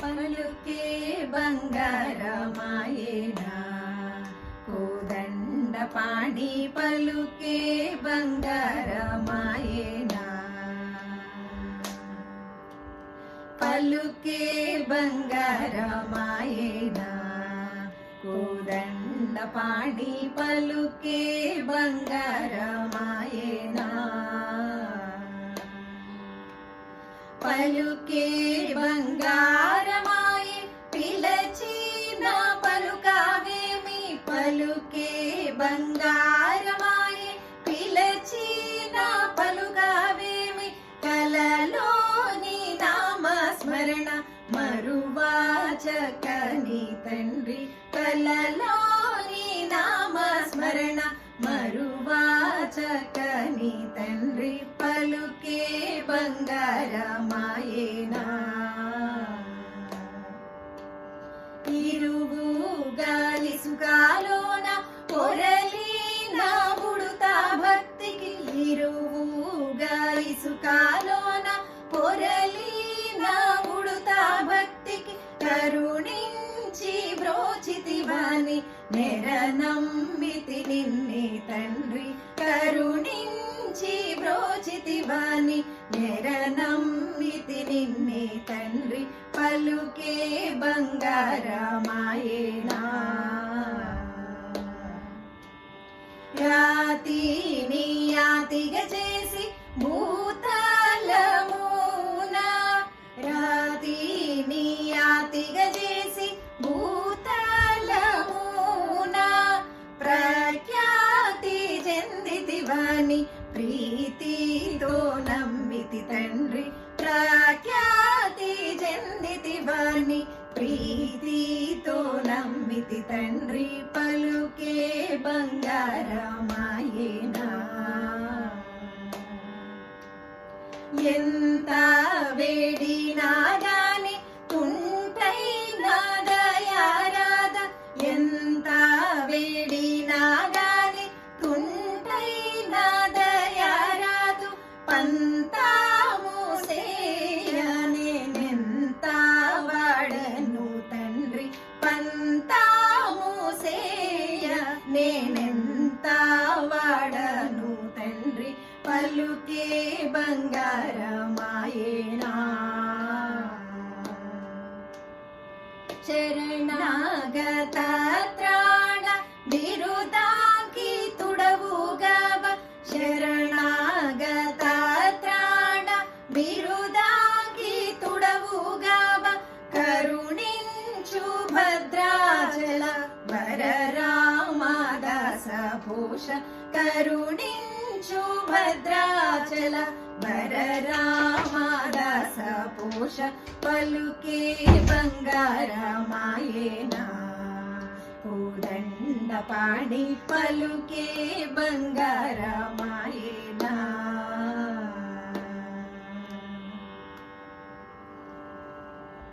పలుకే బంగారమాయేనా కోదండ పాడి పలుకే బంగారమాయేనా పలుకే బంగారమాయేనా కోదండ పాడి పలుకే బంగారమాయేనా పలుకే బంగారమాయే పిలచిన పలుకావేమి పలుకే బంగారమాయే పిలచిన పలుకావేమి కలలోని నామస్మరణ మరువాచకని తండ్రి కలలోని నామస్మరణ మరువాచకని తండ్రి పలుకే బంగారమాయేనా ఇరువు గాలి సుఖాలోన పొరలిన ఉడుతా భక్తికి ఇరువు గాలి సుఖాలోన పొరలిన ఉడుతా భక్తికి కరుణించి బ్రోచితివాని నెరనమ్మితి నిన్నే తండ్రి కరుణించి బ్రోచితివాని నెరనమ్మితి నిన్నే తండ్రి పలుకే బంగారమాయేనా యాతిని యాతిగా చేసి భూతలమున రాతిని యాతిగా చేసి భూతలమున ప్రఖ్యాతి చెందితివాని ప్రీతితో నమ్మితి తండ్రి ప్రఖ్యాతి చెందితివాని ప్రీతితో నమ్మితి తండ్రి పలుకే బంగారమాయేనా ఎంత వేడినా గాని తుంటైనా దయారాధ ఎంత వేడినా గాని తుంటైనా దయారాదు పంతాము సేయనేనెంత వాడను తండ్రి పంతాము సేయ నేనెంత వాడను తండ్రి పలుకే బంగారమాయేనా శరణాగత త్రాణ బిరుదాకి తుడవుగవ శరణాగత త్రాణ బిరుదాకి తుడవుగవ కరుణించు భద్రాచల వరరామదాస భూష కరుణించు భద్రాచల వరరామదాస భూష పలుకే బంగారమాయేనా కోదండ పాడి పలుకే బంగారమాయేనా